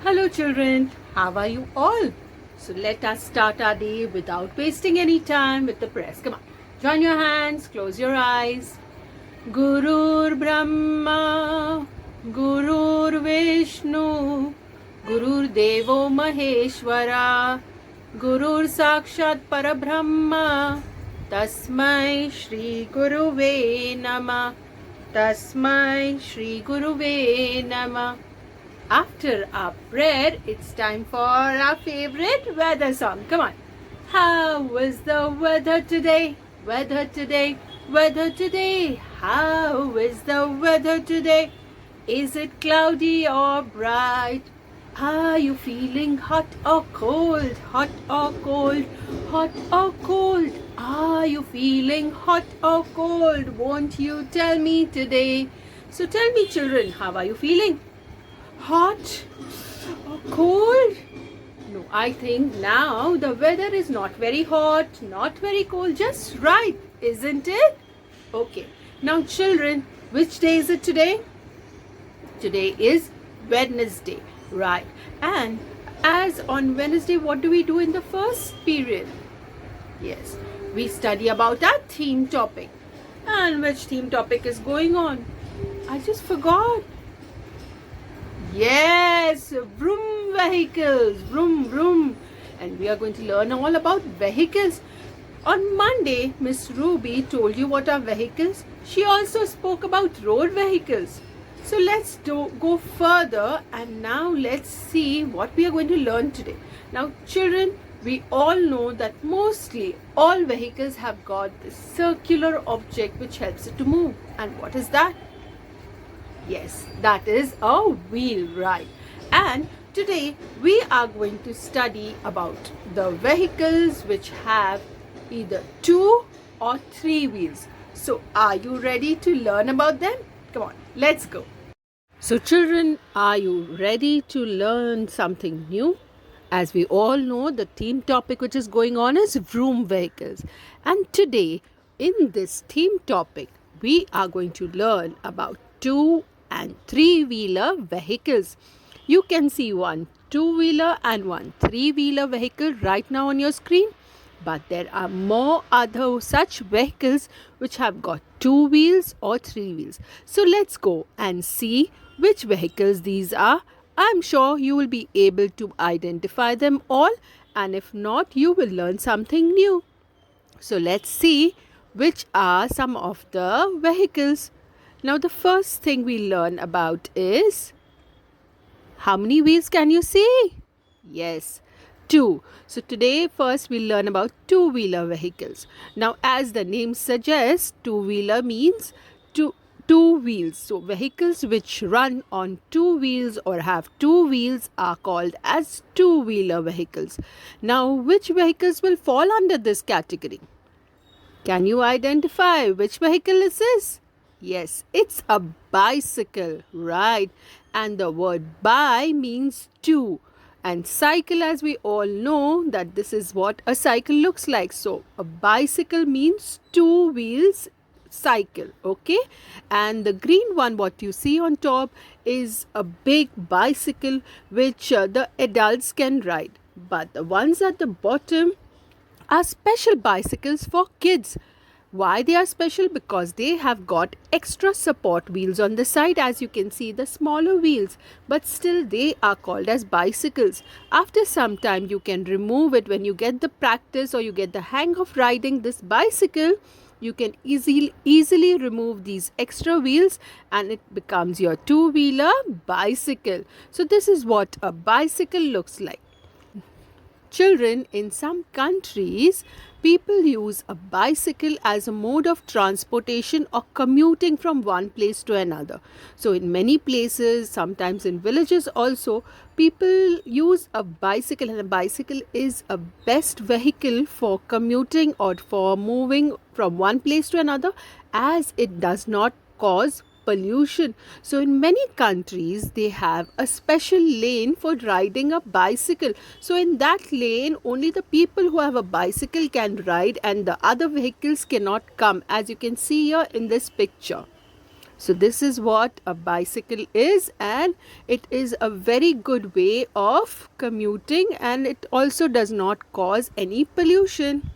Hello, children. How are you all? So, let us start our day without wasting any time with the prayers. Come on. Join your hands, close your eyes. Gurur Brahma, Gurur Vishnu, Gurur Devo Maheshwara, Gurur Sakshat Parabrahma, Tasmai Shri Guruve Nama, Tasmai Shri Guruve Nama. After our prayer, it's time for our favorite weather song. Come on. How is the weather today? Weather today, weather today. How is the weather today? Is it cloudy or bright? Are you feeling hot or cold? Hot or cold? Hot or cold? Are you feeling hot or cold? Won't you tell me today? So tell me, children, how are you feeling? Hot or cold? No, I think now the weather is not very hot, not very cold, just right, isn't it? Okay, now children, which day is it today? Today is Wednesday, right? And as on Wednesday, what do we do in the first period? Yes, we study about our theme topic. And which theme topic is going on? I just forgot. Yes, vroom vehicles, vroom vroom. And we are going to learn all about vehicles. On Monday, Miss Ruby told you what are vehicles. She also spoke about road vehicles. So let's go further and now let's see what we are going to learn today. Now children, we all know that mostly all vehicles have got this circular object which helps it to move. And what is that? Yes, that is a wheel, right? And today we are going to study about the vehicles which have either 2 or 3 wheels. So are you ready to learn about them? Come on, let's go. So children, are you ready to learn something new? As we all know, the theme topic which is going on is vroom vehicles. And today, in this theme topic, we are going to learn about 2 and 3-wheeler vehicles. You can see one 2-wheeler and one 3-wheeler vehicle right now on your screen. But there are more other such vehicles which have got 2 wheels or 3 wheels. So let's go and see which vehicles these are. I'm sure you will be able to identify them all, and if not, you will learn something new. So let's see which are some of the vehicles. Now the first thing we learn about is, how many wheels can you see? Yes, 2. So today first we'll learn about 2-wheeler vehicles. Now as the name suggests, 2-wheeler means two wheels. So vehicles which run on 2 wheels or have 2 wheels are called as 2-wheeler vehicles. Now which vehicles will fall under this category? Can you identify which vehicle is this? Yes, it's a bicycle, right? And the word bi means 2. And cycle, as we all know, that this is what a cycle looks like. So a bicycle means 2 wheels cycle, okay? And the green one, what you see on top, is a big bicycle which the adults can ride. But the ones at the bottom are special bicycles for kids. Why they are special? Because they have got extra support wheels on the side, as you can see, the smaller wheels, but still they are called as bicycles. After some time you can remove it. When you get the practice or you get the hang of riding this bicycle, you can easily remove these extra wheels and it becomes your 2-wheeler bicycle. So this is what a bicycle looks like. Children, in some countries, people use a bicycle as a mode of transportation or commuting from one place to another. So in many places, sometimes in villages also, people use a bicycle, and a bicycle is a best vehicle for commuting or for moving from one place to another, as it does not cause pollution. So in many countries they have a special lane for riding a bicycle. So in that lane only the people who have a bicycle can ride and the other vehicles cannot come, as you can see here in this picture. So this is what a bicycle is, and it is a very good way of commuting, and it also does not cause any pollution.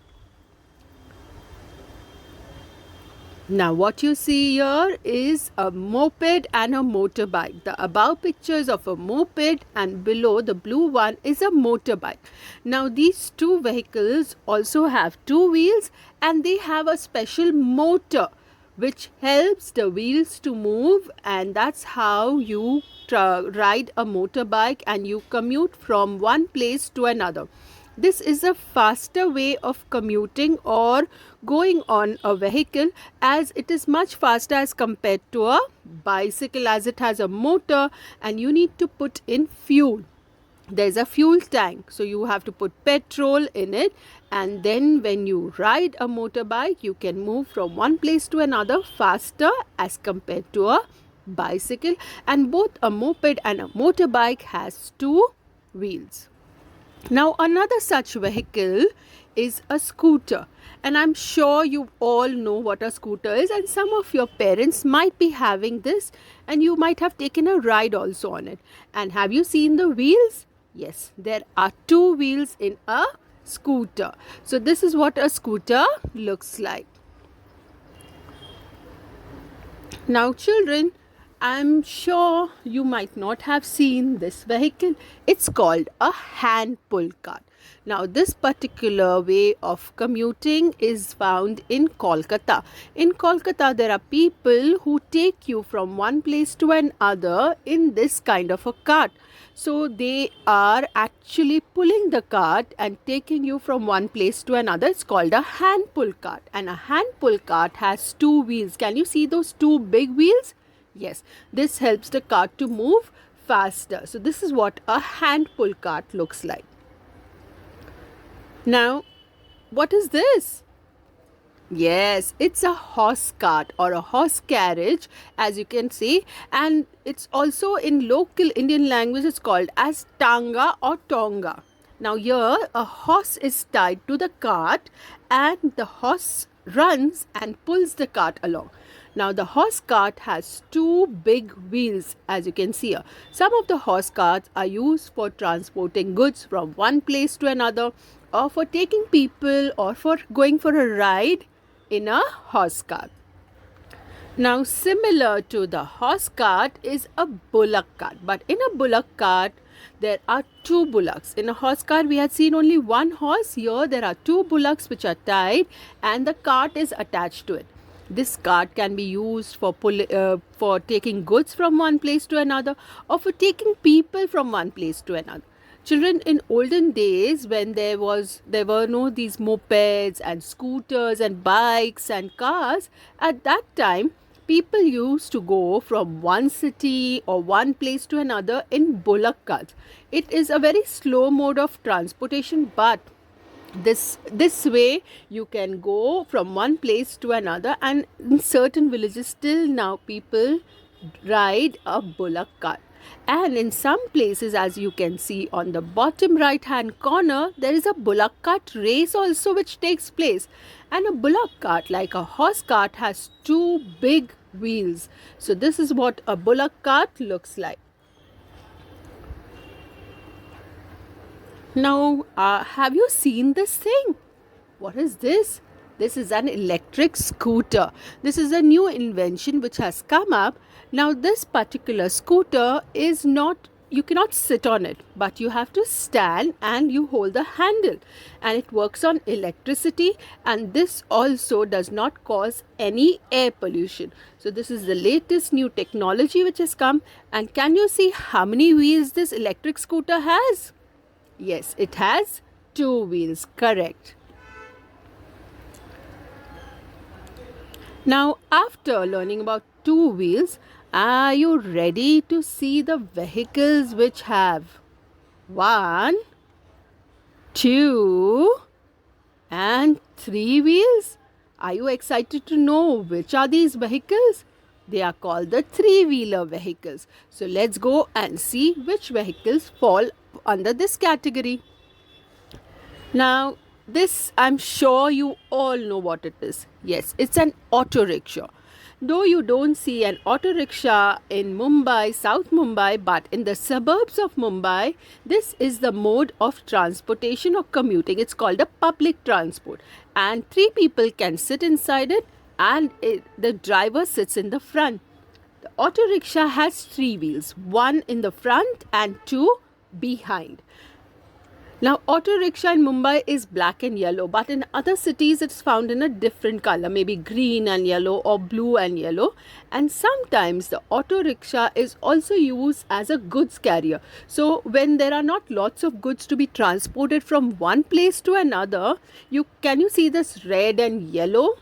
Now what you see here is a moped and a motorbike. The above pictures of a moped and below the blue one is a motorbike. Now these two vehicles also have two wheels, and they have a special motor which helps the wheels to move, and that's how you ride a motorbike and you commute from one place to another. This is a faster way of commuting or going on a vehicle, as it is much faster as compared to a bicycle, as it has a motor and you need to put in fuel. There's a fuel tank, so you have to put petrol in it, and then when you ride a motorbike you can move from one place to another faster as compared to a bicycle. And both a moped and a motorbike has two wheels. Now another such vehicle is a scooter, and I'm sure you all know what a scooter is, and some of your parents might be having this and you might have taken a ride also on it. And have you seen the wheels? Yes, there are two wheels in a scooter. So this is what a scooter looks like. Now children, I'm sure you might not have seen this vehicle. It's called a hand pull cart. Now this particular way of commuting is found in Kolkata. In Kolkata there are people who take you from one place to another in this kind of a cart. So they are actually pulling the cart and taking you from one place to another. It's called a hand pull cart, and a hand pull cart has two wheels. Can you see those two big wheels? Yes, this helps the cart to move faster. So this is what a hand pull cart looks like. Now, what is this? Yes, it's a horse cart or a horse carriage, as you can see, and it's also in local Indian language it's called as tanga or tonga. Now here a horse is tied to the cart and the horse runs and pulls the cart along. Now the horse cart has two big wheels, as you can see here. Some of the horse carts are used for transporting goods from one place to another, or for taking people, or for going for a ride in a horse cart. Now similar to the horse cart is a bullock cart, but in a bullock cart there are two bullocks. In a horse cart we had seen only one horse. Here there are two bullocks which are tied and the cart is attached to it. This cart can be used for taking goods from one place to another, or for taking people from one place to another. Children, in olden days when there were no these mopeds and scooters and bikes and cars, at that time people used to go from one city or one place to another in bullock carts. It is a very slow mode of transportation, but this way you can go from one place to another, and in certain villages still now people ride a bullock cart. And in some places, as you can see on the bottom right hand corner, there is a bullock cart race also which takes place. And a bullock cart, like a horse cart, has two big wheels. So this is what a bullock cart looks like. Now, have you seen this thing? What is this? This is an electric scooter. This is a new invention which has come up. Now, this particular scooter is not, you cannot sit on it, but you have to stand and you hold the handle. And it works on electricity, and this also does not cause any air pollution. So, this is the latest new technology which has come. And can you see how many wheels this electric scooter has? Yes, it has two wheels, correct. Now, after learning about two wheels, are you ready to see the vehicles which have 1, 2, and 3 wheels? Are you excited to know which are these vehicles? They are called the three-wheeler vehicles. So let's go and see which vehicles fall under this category. Now, this I'm sure you all know what it is. Yes, it's an auto rickshaw. Though you don't see an auto rickshaw in Mumbai, South Mumbai, but in the suburbs of Mumbai, this is the mode of transportation or commuting. It's called a public transport, and three people can sit inside it, and the driver sits in the front. The auto rickshaw has three wheels, one in the front and two behind. Now, auto rickshaw in Mumbai is black and yellow, but in other cities it's found in a different color, maybe green and yellow or blue and yellow. And sometimes the auto rickshaw is also used as a goods carrier. So when there are not lots of goods to be transported from one place to another, can you see this red and yellow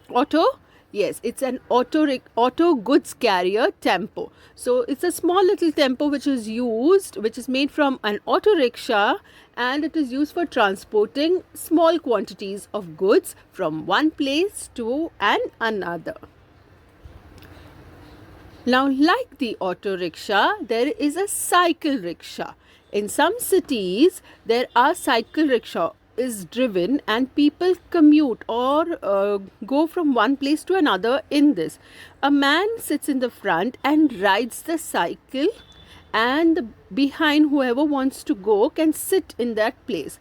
auto? Yes, it's an auto goods carrier tempo. So it's a small little tempo which is made from an auto rickshaw, and it is used for transporting small quantities of goods from one place to another. Now, like the auto rickshaw, there is a cycle rickshaw. In some cities, there are cycle rickshaw is driven and people commute or go from one place to another in this. A man sits in the front and rides the cycle, and behind, whoever wants to go can sit in that place.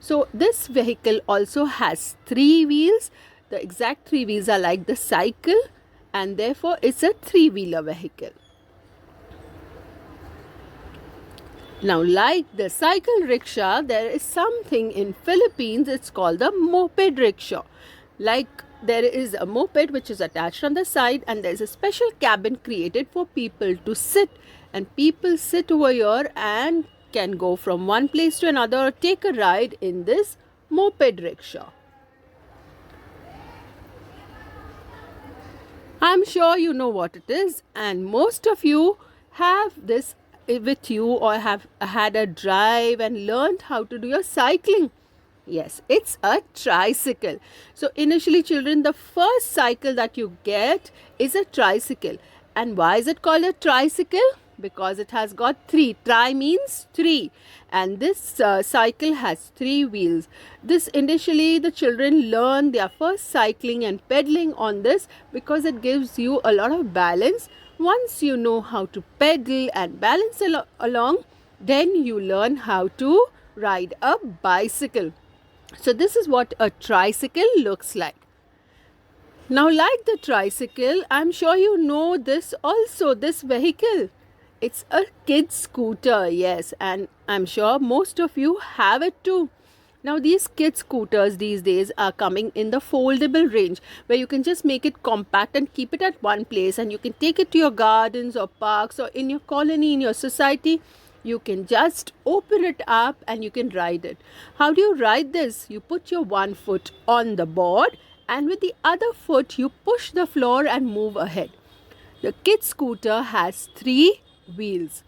So this vehicle also has three wheels. The exact three wheels are like the cycle, and therefore it's a three-wheeler vehicle. Now, like the cycle rickshaw, there is something in Philippines, it's called the moped rickshaw. Like there is a moped which is attached on the side, and there is a special cabin created for people to sit, and people sit over here and can go from one place to another or take a ride in this moped rickshaw. I'm sure you know what it is, and most of you have this with you or have had a drive and learned how to do your cycling. Yes, it's a tricycle. So initially, children, the first cycle that you get is a tricycle. And why is it called a tricycle? Because it has got three. Tri means three, and this cycle has three wheels. This initially the children learn their first cycling and pedaling on this because it gives you a lot of balance. Once you know how to pedal and balance along, then you learn how to ride a bicycle. So this is what a tricycle looks like. Now, like the tricycle, I'm sure you know this also, this vehicle. It's a kid's scooter, yes, and I'm sure most of you have it too. Now, these kid scooters these days are coming in the foldable range, where you can just make it compact and keep it at one place, and you can take it to your gardens or parks or in your colony, in your society. You can just open it up and you can ride it. How do you ride this? You put your one foot on the board, and with the other foot you push the floor and move ahead. The kid scooter has three wheels.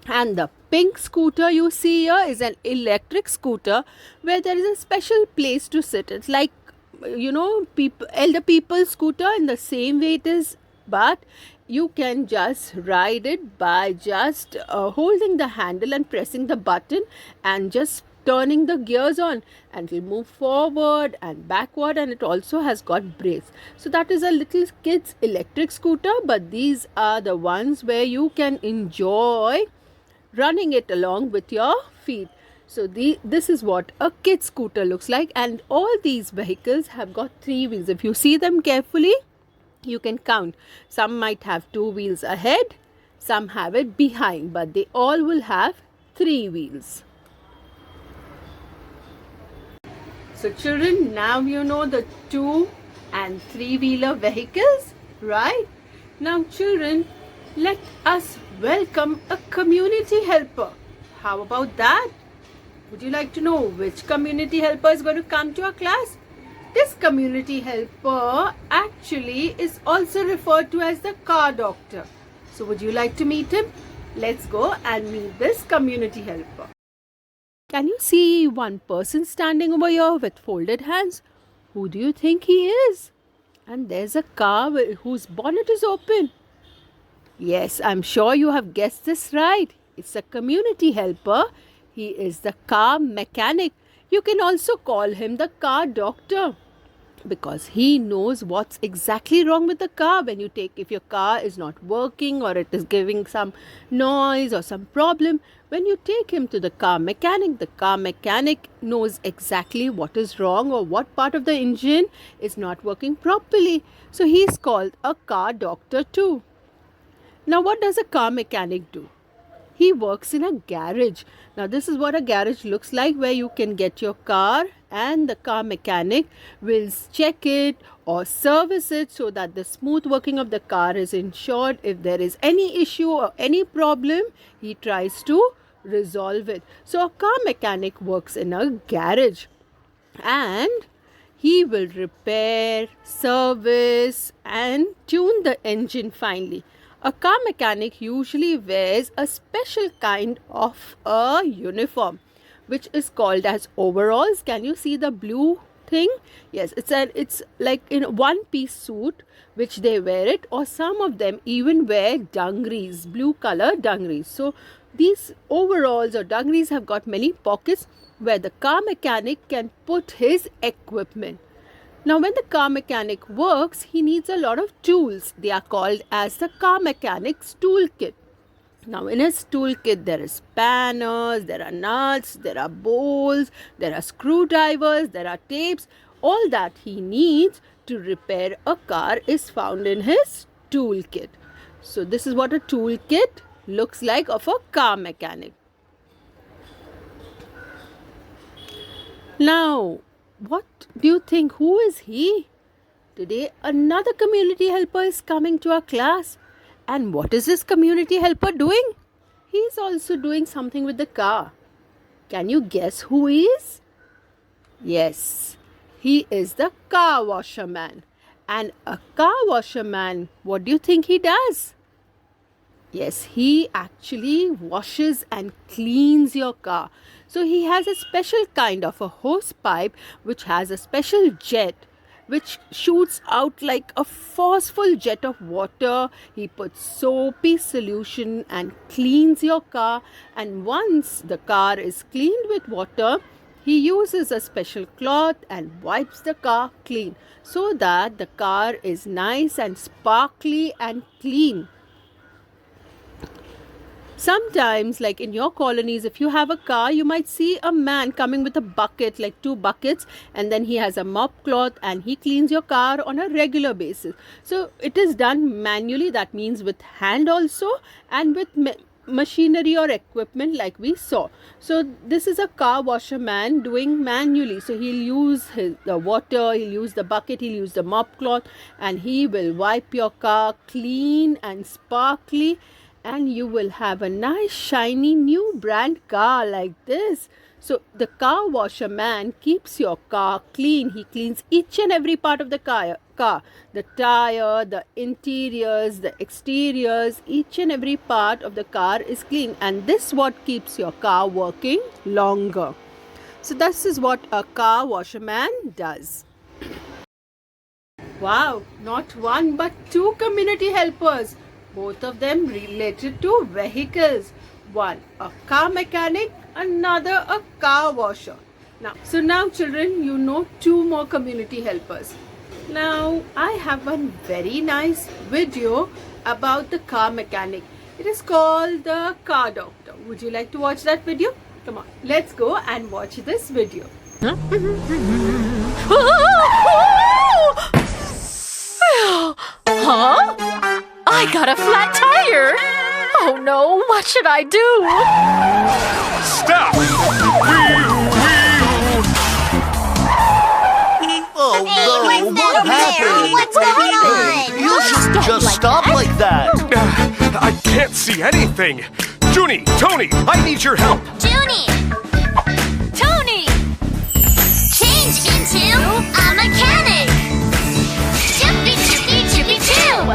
And the pink scooter you see here is an electric scooter where there is a special place to sit. It's like, elder people's scooter in the same way it is, but you can just ride it by just holding the handle and pressing the button and just turning the gears on, and it will move forward and backward, and it also has got brakes. So that is a little kid's electric scooter, but these are the ones where you can enjoy running it along with your feet. So this is what a kid scooter looks like, and all these vehicles have got three wheels. If you see them carefully, you can count. Some might have two wheels ahead, some have it behind, but they all will have three wheels. So children, now you know the two and three-wheeler vehicles, right? Now children, let us welcome a community helper. How about that? Would you like to know which community helper is going to come to our class? This community helper actually is also referred to as the car doctor. So would you like to meet him? Let's go and meet this community helper. Can you see one person standing over here with folded hands? Who do you think he is? And there's a car whose bonnet is open. Yes, I'm sure you have guessed this right. It's a community helper. He is the car mechanic. You can also call him the car doctor. because he knows what's exactly wrong with the car. If your car is not working or it is giving some noise or some problem, when you take him to the car mechanic knows exactly what is wrong or what part of the engine is not working properly. So he's called a car doctor too. Now, what does a car mechanic do? He works in a garage. Now, this is what a garage looks like, where you can get your car and the car mechanic will check it or service it so that the smooth working of the car is ensured. If there is any issue or any problem, he tries to resolve it. So, a car mechanic works in a garage and he will repair, service and tune the engine finally. A car mechanic usually wears a special kind of a uniform, which is called as overalls. Can you see the blue thing? Yes, it's like in one-piece suit which they wear it, or some of them even wear dungarees, blue color dungarees. So these overalls or dungarees have got many pockets where the car mechanic can put his equipment. Now, when the car mechanic works, he needs a lot of tools. They are called as the car mechanic's toolkit. Now, in his toolkit, there is spanners, there are nuts, there are bolts, there are screwdrivers, there are tapes. All that he needs to repair a car is found in his toolkit. So, this is what a toolkit looks like of a car mechanic. Now, what do you think? Who is he? Today, another community helper is coming to our class. And what is this community helper doing? He is also doing something with the car. Can you guess who he is? Yes, he is the car washer man. And a car washer man, what do you think he does? Yes, he actually washes and cleans your car. So he has a special kind of a hose pipe which has a special jet which shoots out like a forceful jet of water. He puts soapy solution and cleans your car. And once the car is cleaned with water, he uses a special cloth and wipes the car clean so that the car is nice and sparkly and clean. Sometimes, like in your colonies, if you have a car, you might see a man coming with a bucket, like 2 buckets, and then he has a mop cloth and he cleans your car on a regular basis. So it is done manually, that means with hand also, and with machinery or equipment like we saw. So this is a car washer man doing manually. So he'll use the water, he'll use the bucket, he'll use the mop cloth, and he will wipe your car clean and sparkly. And you will have a nice shiny new brand car like this. So the car washer man keeps your car clean. He cleans each and every part of the car. The tire, the interiors, the exteriors, each and every part of the car is clean. And this is what keeps your car working longer. So this is what a car washer man does. Wow, not one but 2 community helpers. Both of them related to vehicles. One a car mechanic, another a car washer. Now children, you know 2 more community helpers. Now I have one very nice video about the car mechanic. It is called the Car Doctor. Would you like to watch that video? Come on, let's go and watch this video. Huh? I got a flat tire! Oh no, what should I do? Stop! Oh no, what happened? What's going on? You should just stop like that. I can't see anything. Junie, Tony, I need your help. Junie! Tony! Change into a mechanic! Chippy, chippy, chippy, choo!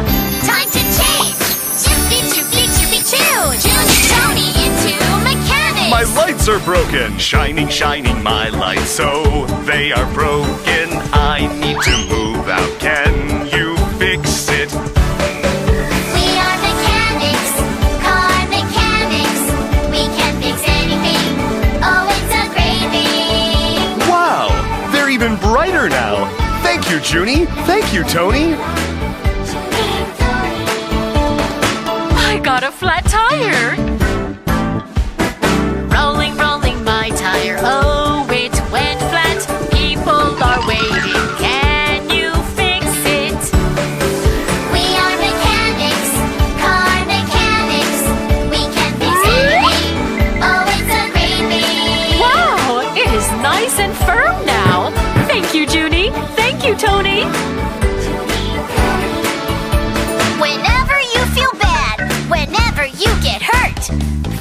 Time to change! Chippy, chippy, chippy, choo! Junie, Tony into mechanics! My lights are broken. Shining my lights, so they are broken. I need to move out. Can you fix it? We are mechanics, car mechanics. We can fix anything. Oh, it's a great thing. Wow, they're even brighter now. Thank you, Junie. Thank you, Tony. I got a flat tire. Rolling, rolling my tire. Oh, it went flat. People are waiting. Can you fix it? We are mechanics, car mechanics. We can fix anything. Oh, it's a great thing. Wow, it is nice and firm now. Thank you, Junie. Thank you, Tony. Whenever you feel bad, whenever you get hurt,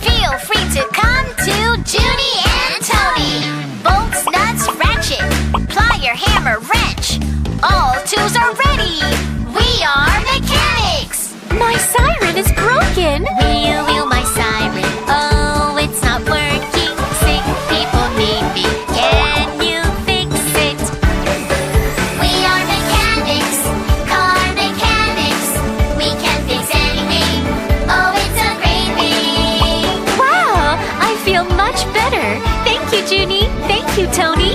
feel free to come to Junie and Tony. Bolts, nuts, ratchet, plier, hammer, wrench. All tools are ready. We are mechanics. My siren is broken. Wheel, wheel, my siren. Oh, it's not working. Sick people need me. Can you fix it? We are mechanics, car mechanics. We can fix anything. Oh, it's a great thing. Wow, I feel much better. Thank you, Junie. Thank you, Tony.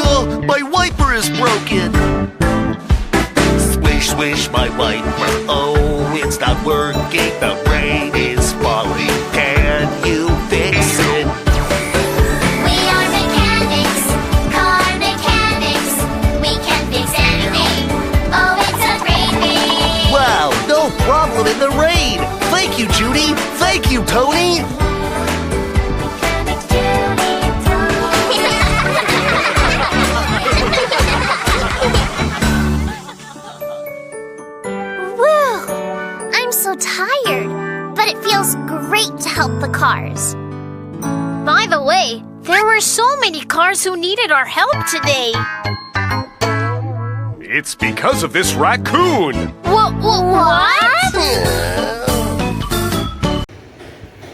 Oh, my wiper is broken. Swish, swish, my wiper. Oh, it's not working. The rain is falling. Can you fix it? We are mechanics, car mechanics. We can fix anything. Oh, it's a great thing. Wow, no problem in the rain. Thank you, Judy. Thank you, Tony. Woo! I'm so tired, but it feels great to help the cars. By the way, there were so many cars who needed our help today. It's because of this raccoon. What?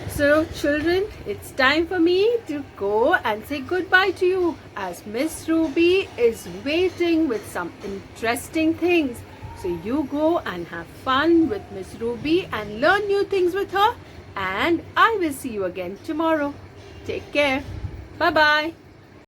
So, children, it's time for me to go and say goodbye to you as Miss Ruby is waiting with some interesting things. So, you go and have fun with Miss Ruby and learn new things with her. And I will see you again tomorrow. Take care. Bye-bye.